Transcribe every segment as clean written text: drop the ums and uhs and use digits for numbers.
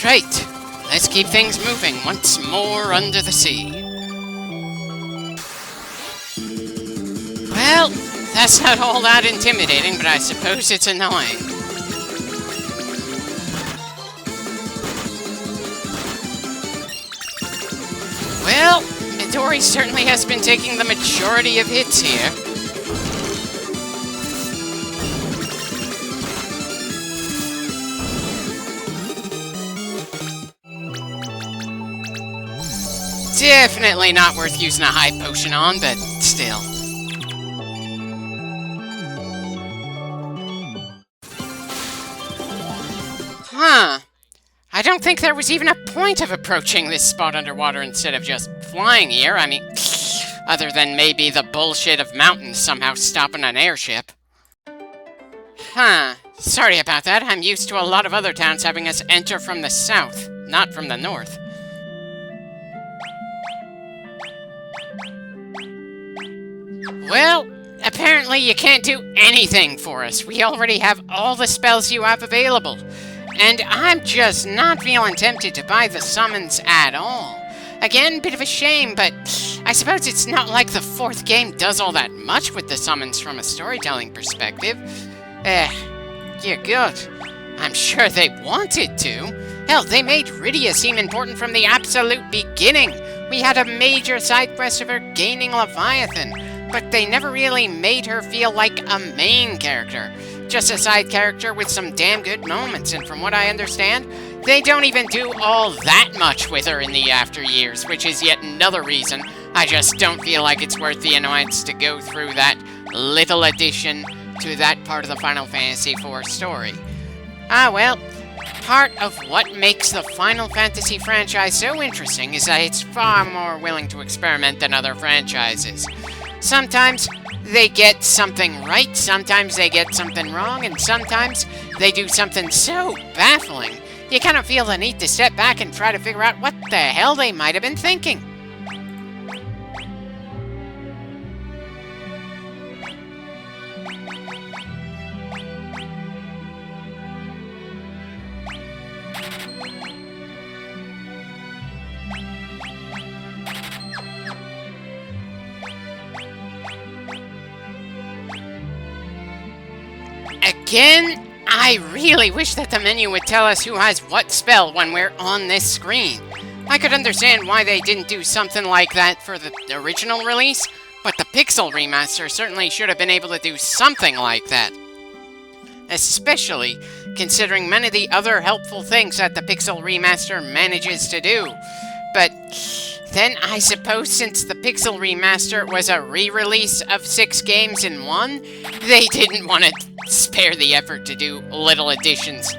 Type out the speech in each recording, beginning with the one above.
Right, let's keep things moving once more under the sea. Well, that's not all that intimidating, but I suppose it's annoying. Well, Midori certainly has been taking the majority of hits here. Definitely not worth using a high potion on, but still. Huh. I don't think there was even a point of approaching this spot underwater instead of just flying here. I mean, other than maybe the bullshit of mountains somehow stopping an airship. Huh. Sorry about that. I'm used to a lot of other towns having us enter from the south, not from the north. Well, apparently you can't do anything for us. We already have all the spells you have available. And I'm just not feeling tempted to buy the summons at all. Again, bit of a shame, but I suppose it's not like the fourth game does all that much with the summons from a storytelling perspective. You're good. I'm sure they wanted to. Hell, they made Rydia seem important from the absolute beginning. We had a major side quest of her gaining Leviathan, but they never really made her feel like a main character. Just a side character with some damn good moments, and from what I understand, they don't even do all that much with her in the after years, which is yet another reason I just don't feel like it's worth the annoyance to go through that little addition to that part of the Final Fantasy IV story. Ah well, part of what makes the Final Fantasy franchise so interesting is that it's far more willing to experiment than other franchises. Sometimes they get something right, sometimes they get something wrong, and sometimes they do something so baffling, you kind of feel the need to step back and try to figure out what the hell they might have been thinking. Again, I really wish that the menu would tell us who has what spell when we're on this screen. I could understand why they didn't do something like that for the original release, but the Pixel remaster certainly should have been able to do something like that. Especially considering many of the other helpful things that the Pixel remaster manages to do. But then I suppose since the Pixel remaster was a re-release of 6 games in one, they didn't want to spare the effort to do little additions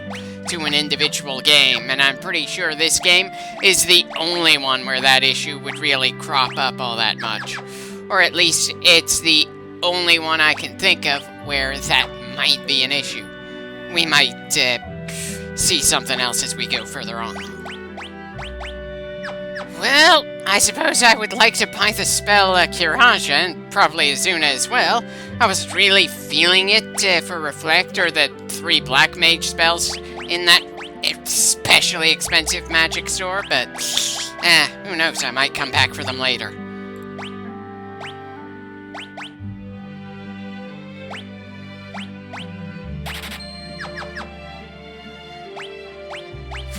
to an individual game, and I'm pretty sure this game is the only one where that issue would really crop up all that much. Or at least it's the only one I can think of where that might be an issue. We might see something else as we go further on. Well, I suppose I would like to buy the spell Kiraja, and probably Azuna as well. I was really feeling it for Reflect or the 3 Black Mage spells in that especially expensive magic store, but who knows, I might come back for them later.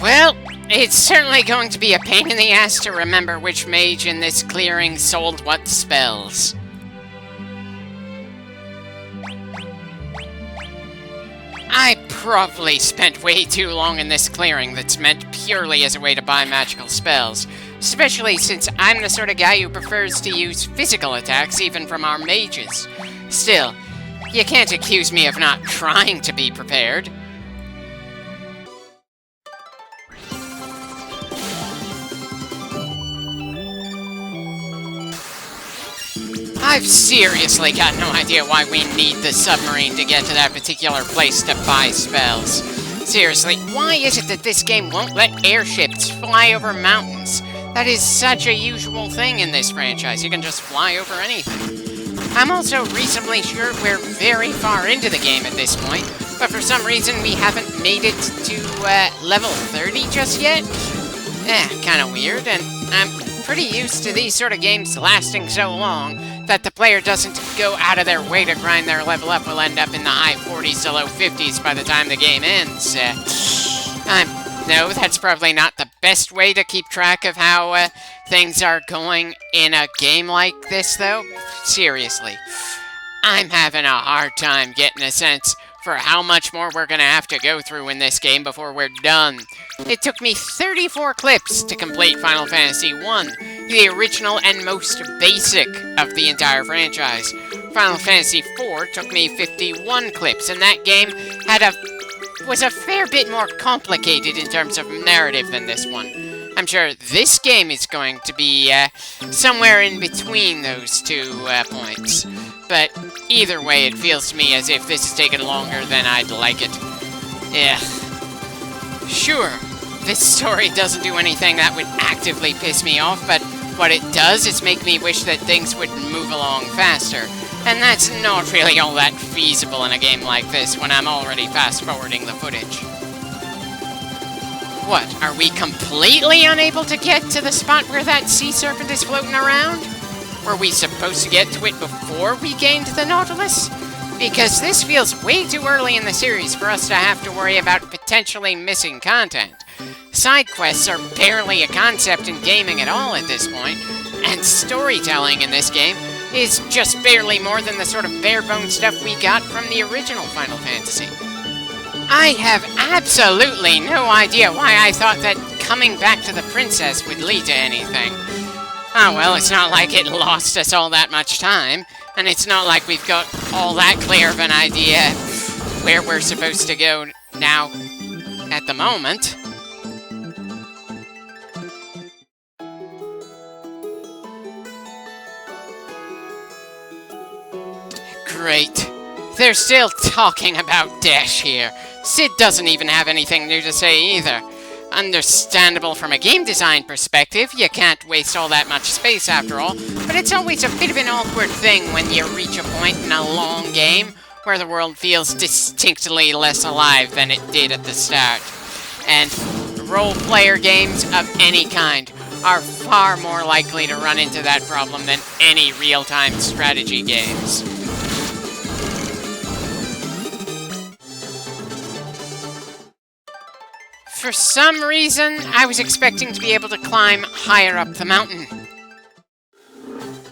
Well, it's certainly going to be a pain in the ass to remember which mage in this clearing sold what spells. I probably spent way too long in this clearing that's meant purely as a way to buy magical spells, especially since I'm the sort of guy who prefers to use physical attacks even from our mages. Still, you can't accuse me of not trying to be prepared. I've seriously got no idea why we need the submarine to get to that particular place to buy spells. Seriously, why is it that this game won't let airships fly over mountains? That is such a usual thing in this franchise. You can just fly over anything. I'm also reasonably sure we're very far into the game at this point, but for some reason we haven't made it to level 30 just yet. Kinda weird, and I'm pretty used to these sort of games lasting so long that the player doesn't go out of their way to grind their level up will end up in the high 40s to low 50s by the time the game ends. No, that's probably not the best way to keep track of how things are going in a game like this, though. Seriously, I'm having a hard time getting a sense for how much more we're gonna have to go through in this game before we're done. It took me 34 clips to complete Final Fantasy I, the original and most basic of the entire franchise. Final Fantasy IV took me 51 clips, and that game was a fair bit more complicated in terms of narrative than this one. I'm sure this game is going to be somewhere in between those 2 points. But either way, it feels to me as if this is taking longer than I'd like it. Yeah. Sure, this story doesn't do anything that would actively piss me off, but what it does is make me wish that things would move along faster. And that's not really all that feasible in a game like this when I'm already fast-forwarding the footage. What, are we completely unable to get to the spot where that sea serpent is floating around? Were we supposed to get to it before we gained the Nautilus? Because this feels way too early in the series for us to have to worry about potentially missing content. Side quests are barely a concept in gaming at all at this point, and storytelling in this game is just barely more than the sort of bare-bones stuff we got from the original Final Fantasy. I have absolutely no idea why I thought that coming back to the princess would lead to anything. Oh well, it's not like it lost us all that much time, and it's not like we've got all that clear of an idea where we're supposed to go now at the moment. Great. They're still talking about Dash here. Sid doesn't even have anything new to say either. Understandable from a game design perspective, you can't waste all that much space after all, but it's always a bit of an awkward thing when you reach a point in a long game where the world feels distinctly less alive than it did at the start. And role-player games of any kind are far more likely to run into that problem than any real-time strategy games. For some reason, I was expecting to be able to climb higher up the mountain.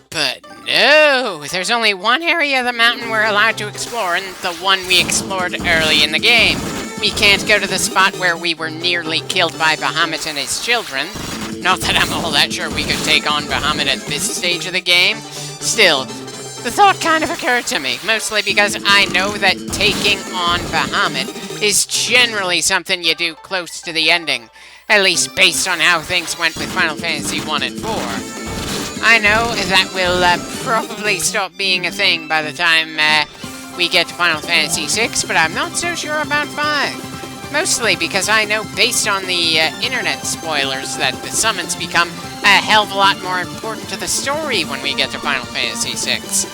But no, there's only one area of the mountain we're allowed to explore, and the one we explored early in the game. We can't go to the spot where we were nearly killed by Bahamut and his children. Not that I'm all that sure we could take on Bahamut at this stage of the game. Still, the thought kind of occurred to me, mostly because I know that taking on Bahamut is generally something you do close to the ending, at least based on how things went with Final Fantasy 1 and 4. I know that will probably stop being a thing by the time we get to Final Fantasy 6, but I'm not so sure about 5. Mostly because I know based on the internet spoilers that the summons become a hell of a lot more important to the story when we get to Final Fantasy 6.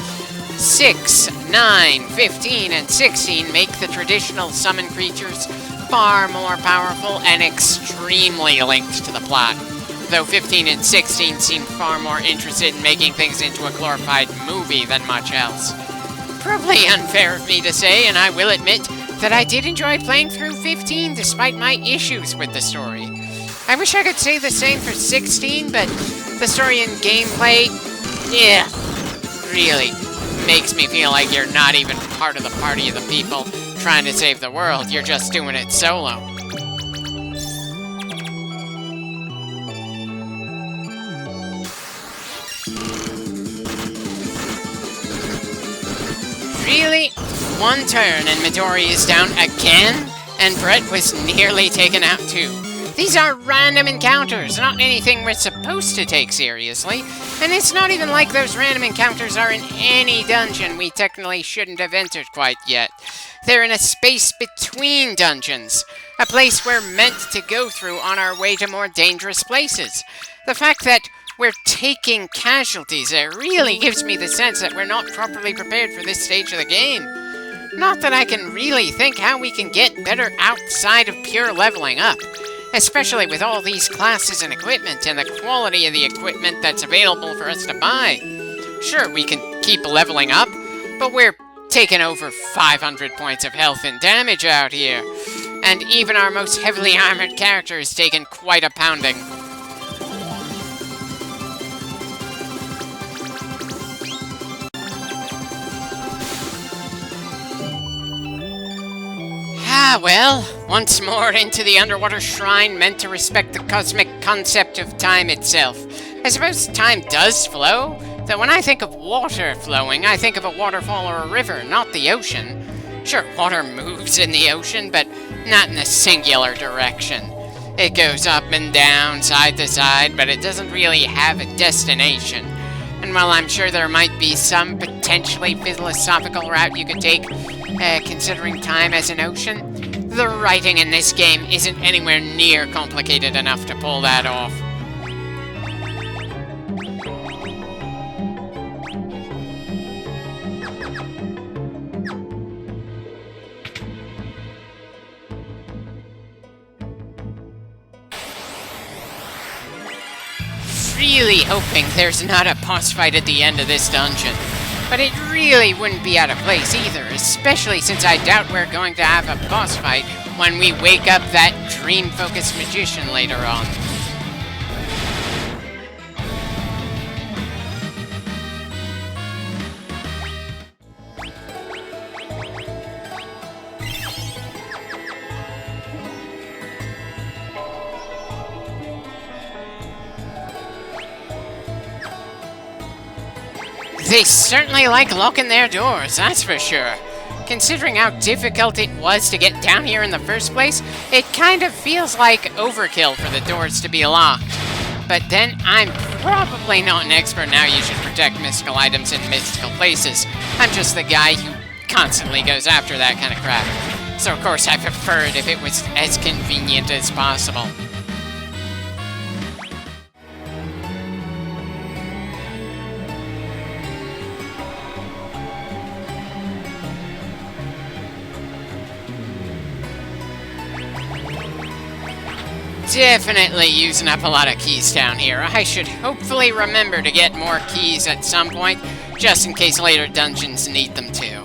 6, 9, 15, and 16 make the traditional summon creatures far more powerful and extremely linked to the plot, though 15 and 16 seem far more interested in making things into a glorified movie than much else. Probably unfair of me to say, and I will admit that I did enjoy playing through 15 despite my issues with the story. I wish I could say the same for 16, but the story and gameplay, yeah, really makes me feel like you're not even part of the party of the people trying to save the world, you're just doing it solo. Really? One turn and Midori is down again? And Brett was nearly taken out too. These are random encounters, not anything we're supposed to take seriously. And it's not even like those random encounters are in any dungeon we technically shouldn't have entered quite yet. They're in a space between dungeons, a place we're meant to go through on our way to more dangerous places. The fact that we're taking casualties really gives me the sense that we're not properly prepared for this stage of the game. Not that I can really think how we can get better outside of pure leveling up, especially with all these classes and equipment and the quality of the equipment that's available for us to buy. Sure, we can keep leveling up, but we're taking over 500 points of health and damage out here, and even our most heavily armored character is taking quite a pounding. Ah, well, once more into the underwater shrine meant to respect the cosmic concept of time itself. I suppose time does flow, though when I think of water flowing, I think of a waterfall or a river, not the ocean. Sure, water moves in the ocean, but not in a singular direction. It goes up and down, side to side, but it doesn't really have a destination. And while I'm sure there might be some potentially philosophical route you could take, considering time as an ocean, the writing in this game isn't anywhere near complicated enough to pull that off. Really hoping there's not a boss fight at the end of this dungeon. But it really wouldn't be out of place either, especially since I doubt we're going to have a boss fight when we wake up that dream-focused magician later on. They certainly like locking their doors, that's for sure. Considering how difficult it was to get down here in the first place, it kind of feels like overkill for the doors to be locked. But then, I'm probably not an expert now you should protect mystical items in mystical places. I'm just the guy who constantly goes after that kind of crap. So of course I preferred if it was as convenient as possible. Definitely using up a lot of keys down here. I should hopefully remember to get more keys at some point, just in case later dungeons need them too.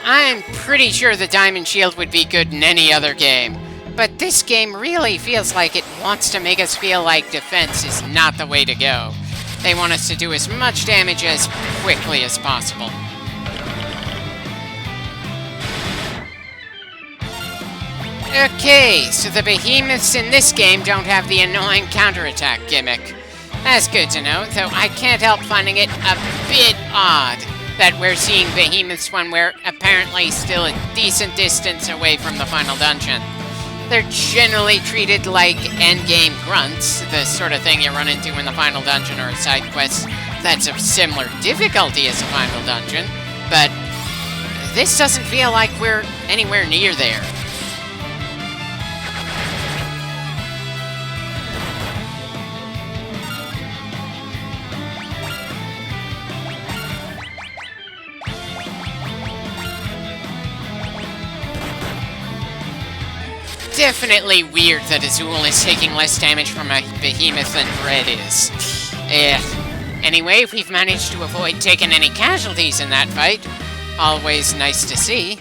I'm pretty sure the Diamond Shield would be good in any other game, but this game really feels like it wants to make us feel like defense is not the way to go. They want us to do as much damage as quickly as possible. Okay, so the behemoths in this game don't have the annoying counterattack gimmick. That's good to know, though I can't help finding it a bit odd that we're seeing behemoths when we're apparently still a decent distance away from the final dungeon. They're generally treated like endgame grunts, the sort of thing you run into in the final dungeon or a side quest that's of similar difficulty as the final dungeon, but this doesn't feel like we're anywhere near there. Definitely weird that Azul is taking less damage from a behemoth than Red is. Anyway, we've managed to avoid taking any casualties in that fight. Always nice to see.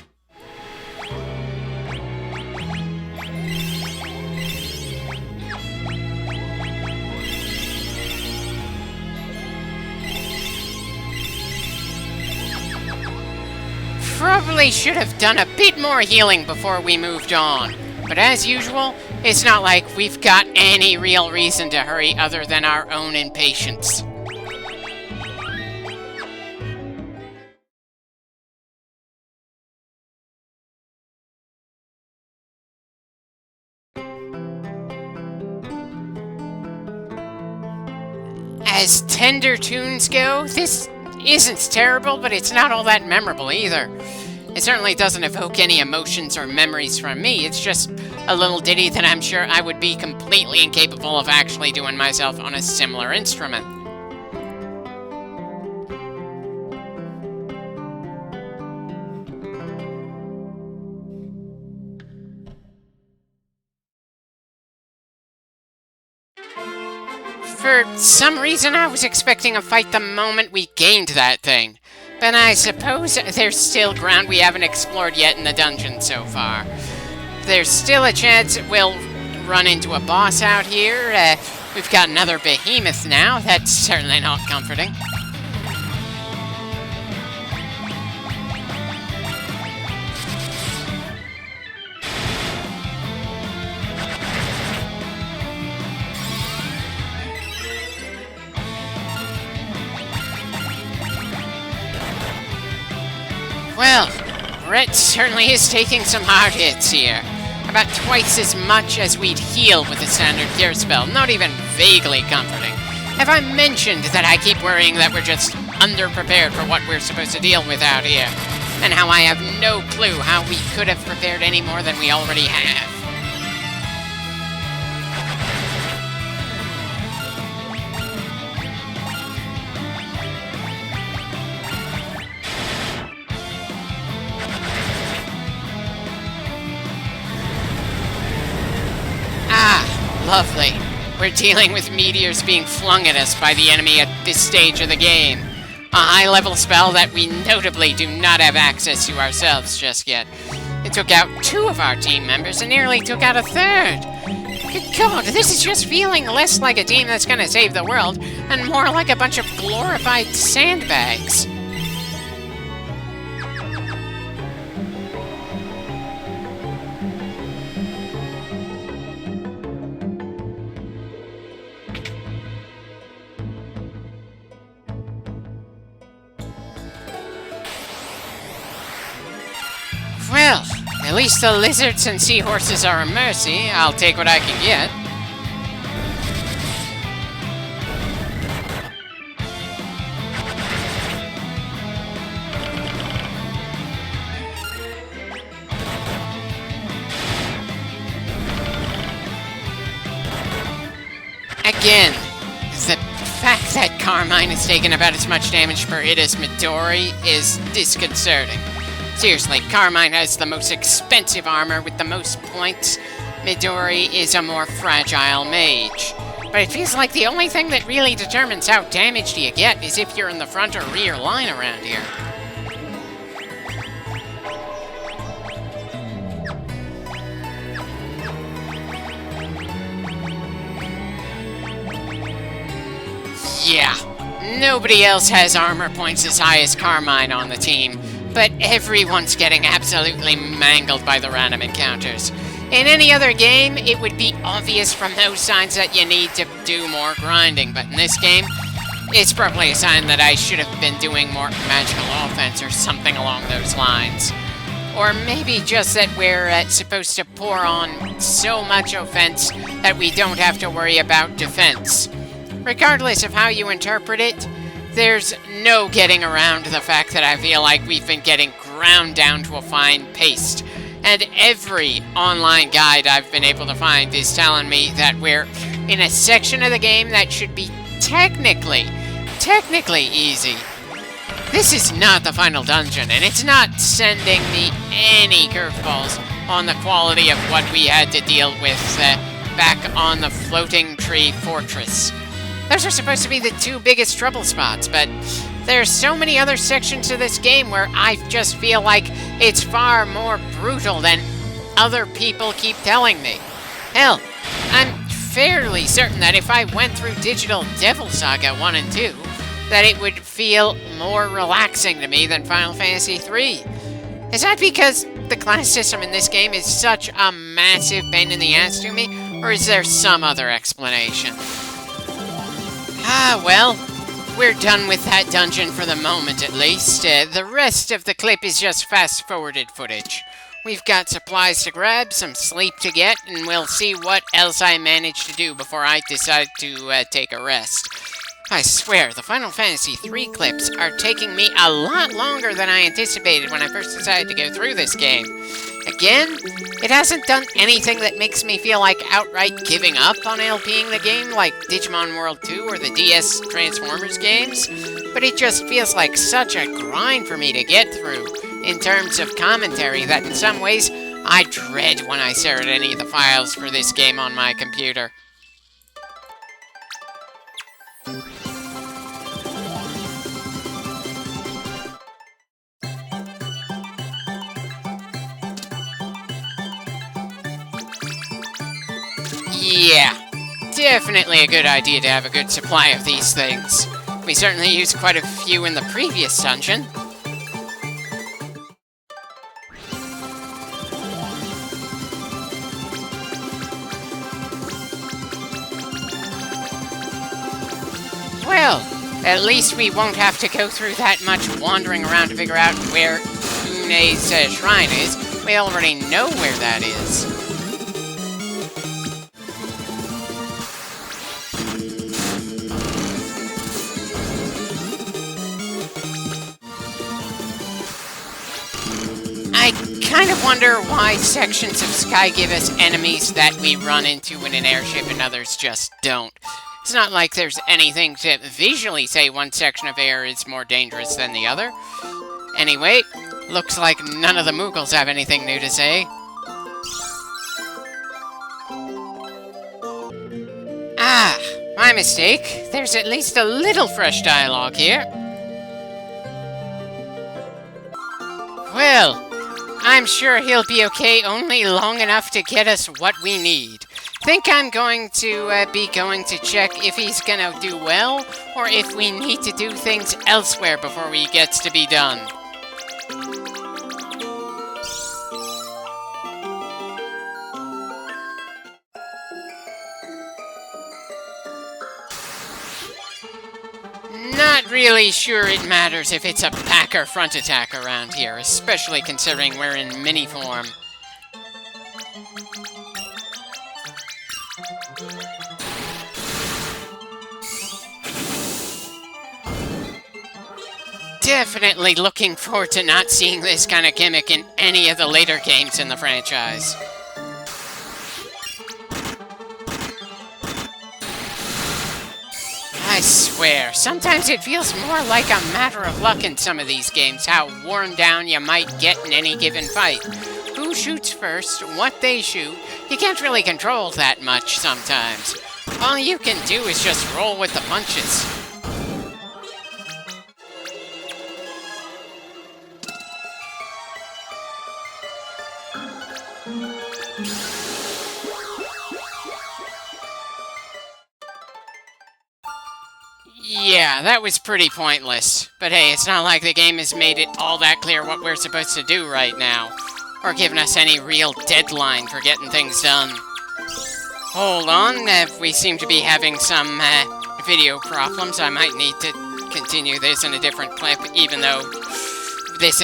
Probably should have done a bit more healing before we moved on. But as usual, it's not like we've got any real reason to hurry other than our own impatience. As tender tunes go, this isn't terrible, but it's not all that memorable either. It certainly doesn't evoke any emotions or memories from me, it's just a little ditty that I'm sure I would be completely incapable of actually doing myself on a similar instrument. For some reason, I was expecting a fight the moment we gained that thing. But I suppose there's still ground we haven't explored yet in the dungeon so far. There's still a chance we'll run into a boss out here. We've got another behemoth now. That's certainly not comforting. Well, Brett certainly is taking some hard hits here. About twice as much as we'd heal with a standard cure spell. Not even vaguely comforting. Have I mentioned that I keep worrying that we're just underprepared for what we're supposed to deal with out here? And how I have no clue how we could have prepared any more than we already have. Lovely. We're dealing with meteors being flung at us by the enemy at this stage of the game. A high-level spell that we notably do not have access to ourselves just yet. It took out 2 of our team members and nearly took out a 3rd. Good God, this is just feeling less like a team that's gonna save the world and more like a bunch of glorified sandbags. Well, at least the lizards and seahorses are a mercy. I'll take what I can get. Again, the fact that Carmine has taken about as much damage per hit as Midori is disconcerting. Seriously, Carmine has the most expensive armor with the most points. Midori is a more fragile mage. But it feels like the only thing that really determines how damaged you get is if you're in the front or rear line around here. Yeah, nobody else has armor points as high as Carmine on the team. But everyone's getting absolutely mangled by the random encounters. In any other game, it would be obvious from those signs that you need to do more grinding, but in this game, it's probably a sign that I should have been doing more magical offense or something along those lines. Or maybe just that we're supposed to pour on so much offense that we don't have to worry about defense. Regardless of how you interpret it, there's no getting around the fact that I feel like we've been getting ground down to a fine paste. And every online guide I've been able to find is telling me that we're in a section of the game that should be technically easy. This is not the final dungeon, and it's not sending me any curveballs on the quality of what we had to deal with back on the floating tree fortress. Those are supposed to be the 2 biggest trouble spots, but there's so many other sections of this game where I just feel like it's far more brutal than other people keep telling me. Hell, I'm fairly certain that if I went through Digital Devil Saga 1 and 2, that it would feel more relaxing to me than Final Fantasy 3. Is that because the class system in this game is such a massive pain in the ass to me, or is there some other explanation? Well, we're done with that dungeon for the moment, at least. The rest of the clip is just fast-forwarded footage. We've got supplies to grab, some sleep to get, and we'll see what else I manage to do before I decide to take a rest. I swear, the Final Fantasy 3 clips are taking me a lot longer than I anticipated when I first decided to go through this game. Again, it hasn't done anything that makes me feel like outright giving up on LPing the game like Digimon World 2 or the DS Transformers games, but it just feels like such a grind for me to get through in terms of commentary that in some ways I dread when I stare at any of the files for this game on my computer. Yeah, definitely a good idea to have a good supply of these things. We certainly used quite a few in the previous dungeon. Well, at least we won't have to go through that much wandering around to figure out where Une's shrine is. We already know where that is. I kind of wonder why sections of sky give us enemies that we run into in an airship and others just don't. It's not like there's anything to visually say one section of air is more dangerous than the other. Anyway, looks like none of the Moogles have anything new to say. Ah, my mistake. There's at least a little fresh dialogue here. Well, I'm sure he'll be okay only long enough to get us what we need. Think I'm going to be going to check if he's gonna do well, or if we need to do things elsewhere before he gets to be done. Not really sure it matters if it's a back or front attack around here, especially considering we're in mini form. Definitely looking forward to not seeing this kind of gimmick in any of the later games in the franchise. I swear, sometimes it feels more like a matter of luck in some of these games, how worn down you might get in any given fight. Who shoots first, what they shoot, you can't really control that much sometimes. All you can do is just roll with the punches. Yeah, that was pretty pointless. But hey, it's not like the game has made it all that clear what we're supposed to do right now, or given us any real deadline for getting things done. Hold on, we seem to be having some video problems. I might need to continue this in a different clip, even though this